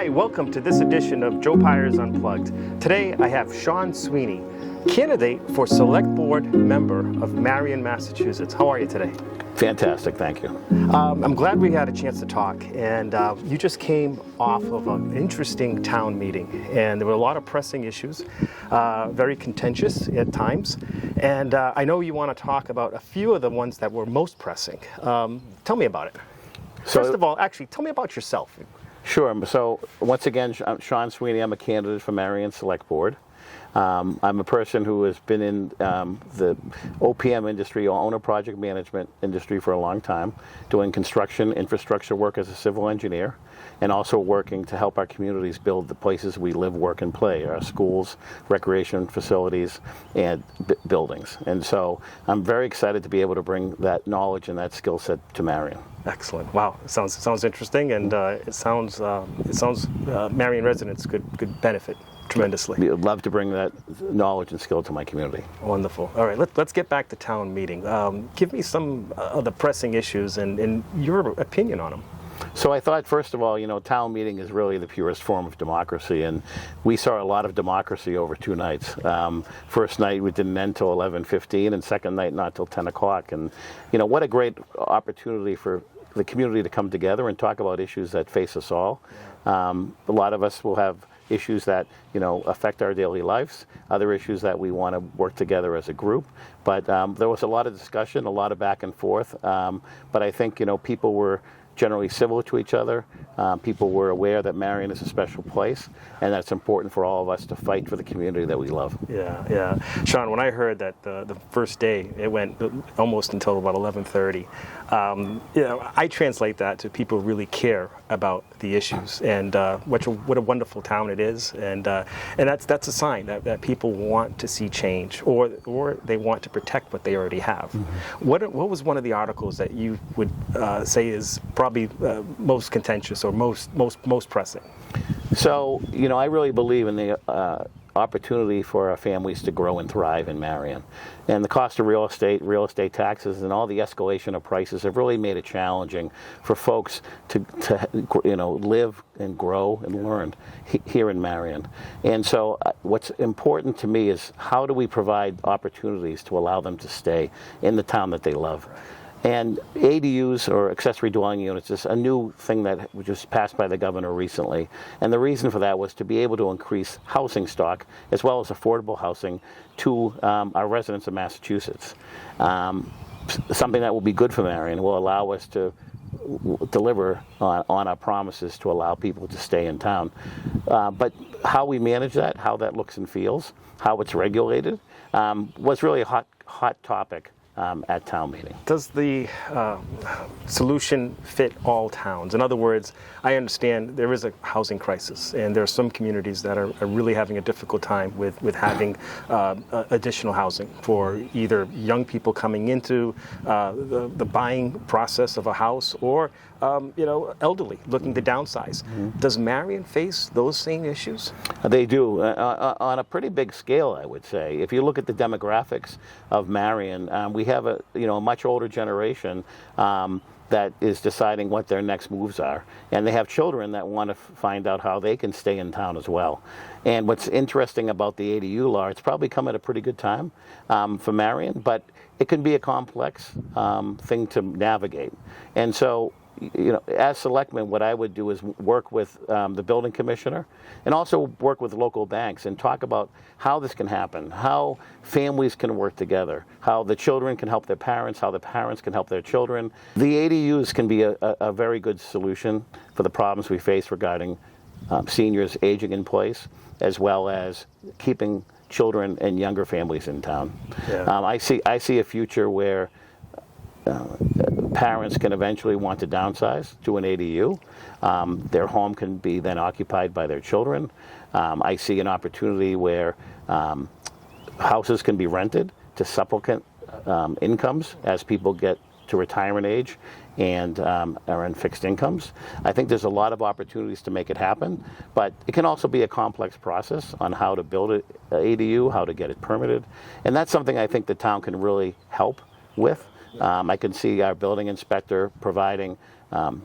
Hi, welcome to this edition of Joe Pyers Unplugged. Today I have Sean Sweeney, candidate for Select Board member of Marion, Massachusetts. How are you today? Fantastic, thank you. I'm glad we had a chance to talk, and you just came off of an interesting town meeting, and there were a lot of pressing issues, very contentious at times, and I know you want to talk about a few of the ones that were most pressing. Tell me about it. First of all, actually, tell me about yourself. Sure. So once again, I'm Sean Sweeney. I'm a candidate for Marion Select Board. I'm a person who has been in the OPM industry, or owner project management industry, for a long time, doing construction infrastructure work as a civil engineer, and also working to help our communities build the places we live, work, and play, our schools, recreation facilities, and buildings. And so I'm very excited to be able to bring that knowledge and that skill set to Marion. Excellent. Wow, it sounds interesting, and it sounds Marion residents could benefit tremendously. I'd love to bring that knowledge and skill to my community. Wonderful. All right, let's get back to town meeting. Give me some of the pressing issues and your opinion on them. So I thought, first of all, town meeting is really the purest form of democracy, and we saw a lot of democracy over 2 nights. First night we didn't end till 11:15, and second night not till 10 o'clock. And what a great opportunity for the community to come together and talk about issues that face us all. A lot of us will have issues that affect our daily lives, other issues that we want to work together as a group. But there was a lot of discussion, a lot of back and forth. But I think people were generally civil to each other. People were aware that Marion is a special place, and that's important for all of us to fight for the community that we love. Yeah. Sean, when I heard that the first day, it went almost until about 11:30, I translate that to people really care about the issues, and what a wonderful town it is, and that's a sign that people want to see change, or they want to protect what they already have. Mm-hmm. What was one of the articles that you would say is probably most contentious or most pressing? So, I really believe in the opportunity for our families to grow and thrive in Marion. And the cost of real estate taxes, and all the escalation of prices have really made it challenging for folks to live and grow and learn here in Marion. And so what's important to me is, how do we provide opportunities to allow them to stay in the town that they love? And ADUs, or accessory dwelling units, is a new thing that was just passed by the governor recently. And the reason for that was to be able to increase housing stock as well as affordable housing to our residents of Massachusetts. Something that will be good for Marion, will allow us to deliver on our promises to allow people to stay in town. But how we manage that, how that looks and feels, how it's regulated, was really a hot topic at town meeting. Does the solution fit all towns? In other words, I understand there is a housing crisis, and there are some communities that are really having a difficult time with having additional housing for either young people coming into the buying process of a house, or elderly looking to downsize. Mm-hmm. Does Marion face those same issues? They do, on a pretty big scale, I would say. If you look at the demographics of Marion, we have a much older generation that is deciding what their next moves are, and they have children that want to find out how they can stay in town as well. And what's interesting about the ADU law, it's probably come at a pretty good time for Marion, but it can be a complex thing to navigate. And so, as selectmen, what I would do is work with the building commissioner, and also work with local banks, and talk about how this can happen, how families can work together, how the children can help their parents, how the parents can help their children. The ADUs can be a very good solution for the problems we face regarding seniors aging in place, as well as keeping children and younger families in town. Yeah. I see a future where parents can eventually want to downsize to an ADU. Their home can be then occupied by their children. I see an opportunity where houses can be rented to supplement incomes as people get to retirement age and are in fixed incomes. I think there's a lot of opportunities to make it happen, but it can also be a complex process on how to build an ADU, how to get it permitted. And that's something I think the town can really help with. I can see our building inspector providing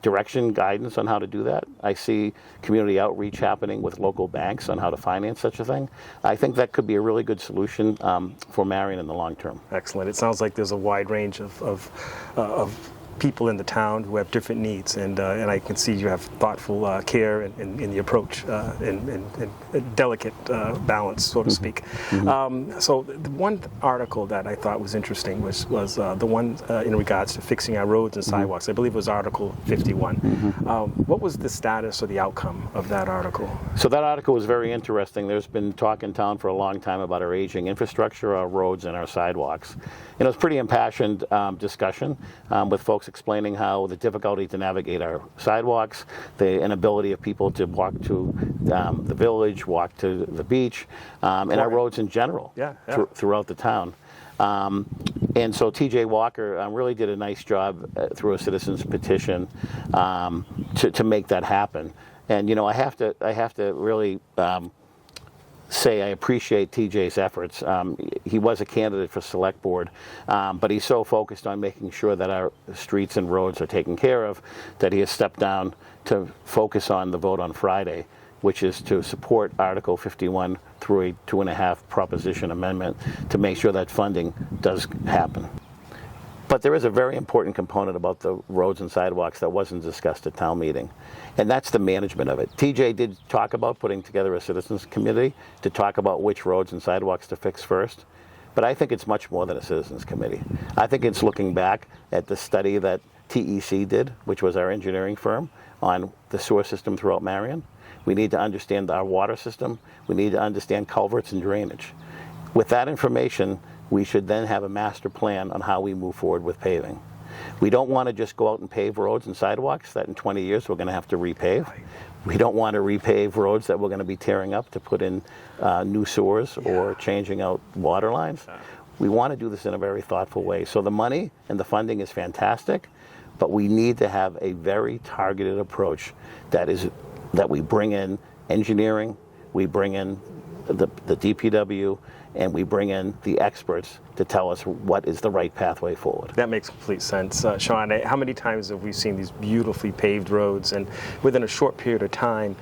direction, guidance on how to do that. I see community outreach happening with local banks on how to finance such a thing. I think that could be a really good solution for Marion in the long term. Excellent. It sounds like there's a wide range of people in the town who have different needs, and I can see you have thoughtful care in the approach and a delicate balance, so to speak. So the one article that I thought was interesting was the one in regards to fixing our roads and sidewalks. I believe it was Article 51. What was the status or the outcome of that article? So that article was very interesting. There's been talk in town for a long time about our aging infrastructure, our roads, and our sidewalks. And it was pretty impassioned discussion with folks explaining how the difficulty to navigate our sidewalks, the inability of people to walk to the village, walk to the beach, and our roads in general throughout the town. And so TJ Walker really did a nice job through a citizen's petition to make that happen. And I have to really say I appreciate TJ's efforts. He was a candidate for select board, but he's so focused on making sure that our streets and roads are taken care of that he has stepped down to focus on the vote on Friday, which is to support Article 51 through a 2.5 proposition amendment to make sure that funding does happen. But there is a very important component about the roads and sidewalks that wasn't discussed at town meeting, and that's the management of it. TJ did talk about putting together a citizens committee to talk about which roads and sidewalks to fix first, but I think it's much more than a citizens committee. I think it's looking back at the study that TEC did, which was our engineering firm, on the sewer system throughout Marion. We need to understand our water system. We need to understand culverts and drainage. With that information, we should then have a master plan on how we move forward with paving. We don't want to just go out and pave roads and sidewalks that in 20 years we're going to have to repave. We don't want to repave roads that we're going to be tearing up to put in new sewers or changing out water lines. We want to do this in a very thoughtful way. So the money and the funding is fantastic, but we need to have a very targeted approach that we bring in engineering, we bring in the DPW, and we bring in the experts to tell us what is the right pathway forward. That makes complete sense. Sean, how many times have we seen these beautifully paved roads, and within a short period of time,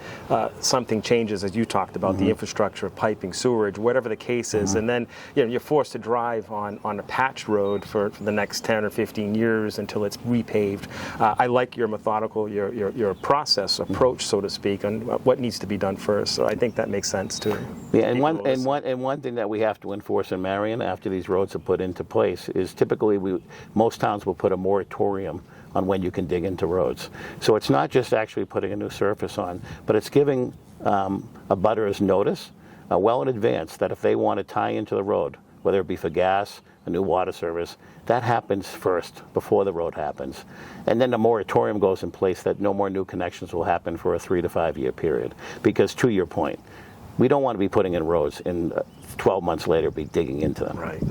something changes, as you talked about, the infrastructure, piping, sewerage, whatever the case is, and then you're forced to drive on a patch road for the next 10 or 15 years until it's repaved. I like your methodical, your process approach, so to speak, on what needs to be done first. So I think that makes sense too. Yeah, and one thing that we have to enforce in Marion after these roads are put into place is typically most towns will put a moratorium on when you can dig into roads. So it's not just actually putting a new surface on, but it's giving abutters notice well in advance that if they want to tie into the road, whether it be for gas, a new water service, that happens first before the road happens. And then the moratorium goes in place that no more new connections will happen for a 3 to 5 year period. Because to your point, we don't want to be putting in roads and 12 months later be digging into them. Right.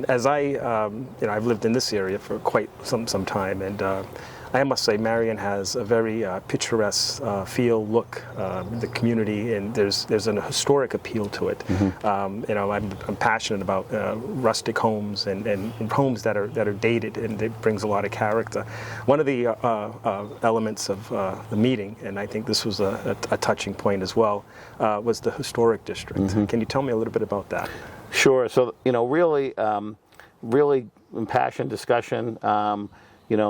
As I've lived in this area for quite some time, and I must say Marion has a very picturesque feel, look, the community, and there's an historic appeal to it. I'm passionate about rustic homes and homes that are dated, and it brings a lot of character. One of the elements of the meeting, and I think this was a touching point as well, was the historic district. Can you tell me a little bit about that? Sure. So really impassioned discussion.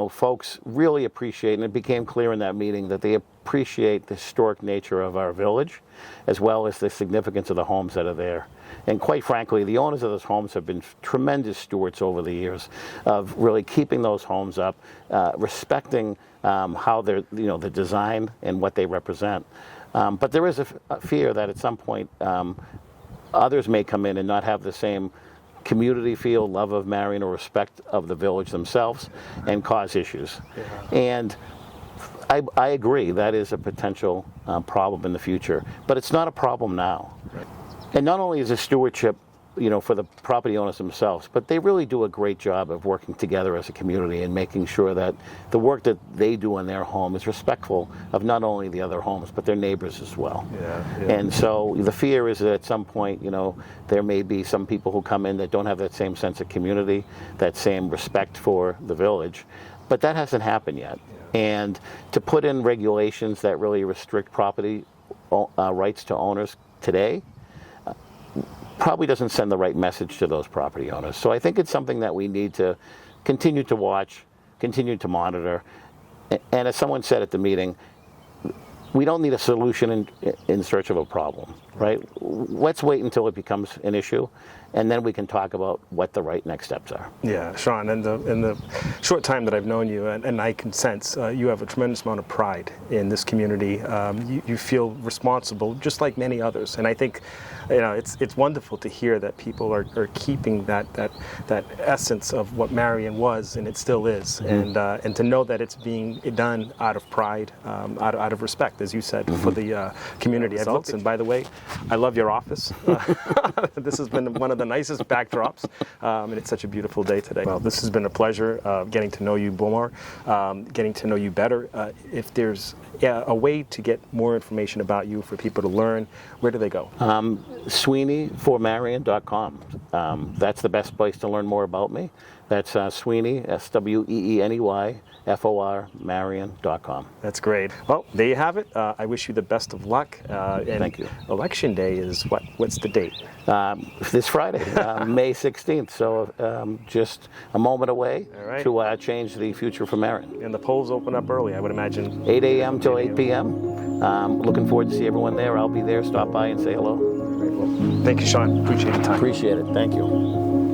Folks really appreciate, and it became clear in that meeting that they appreciate the historic nature of our village, as well as the significance of the homes that are there. And quite frankly, the owners of those homes have been tremendous stewards over the years of really keeping those homes up, respecting how they're, the design and what they represent. But there is a fear that at some point others may come in and not have the same community feel, love of Marion, or respect of the village themselves, and cause issues. And I agree that is a potential problem in the future, but it's not a problem now. And not only is the stewardship for the property owners themselves, but they really do a great job of working together as a community and making sure that the work that they do in their home is respectful of not only the other homes, but their neighbors as well. And so the fear is that at some point, there may be some people who come in that don't have that same sense of community, that same respect for the village, but that hasn't happened yet. And to put in regulations that really restrict property rights to owners today probably doesn't send the right message to those property owners. So I think it's something that we need to continue to watch, continue to monitor. And as someone said at the meeting, we don't need a solution in search of a problem, right? Let's wait until it becomes an issue, and then we can talk about what the right next steps are. Yeah, Sean, in the short time that I've known you, and I can sense you have a tremendous amount of pride in this community. You feel responsible, just like many others, and I think it's wonderful to hear that people are keeping that essence of what Marion was, and it still is, and to know that it's being done out of pride, out of respect, as you said, for the community. And by the way, I love your office. This has been one of the nicest backdrops, and it's such a beautiful day today. Well, this has been a pleasure getting to know you more, getting to know you better. If there's a way to get more information about you for people to learn, where do they go? SweeneyForMarion.com. That's the best place to learn more about me. That's Sweeney, SWEENEY, FOR, Marion.com. That's great. Well, there you have it. I wish you the best of luck. And Thank you. Election day is what? What's the date? This Friday, May 16th. So just a moment away to change the future for Marion. And the polls open up early, I would imagine. 8 a.m. till 8 p.m. Looking forward to see everyone there. I'll be there. Stop by and say hello. Great. Well, thank you, Sean. Appreciate your time. Appreciate it. Thank you.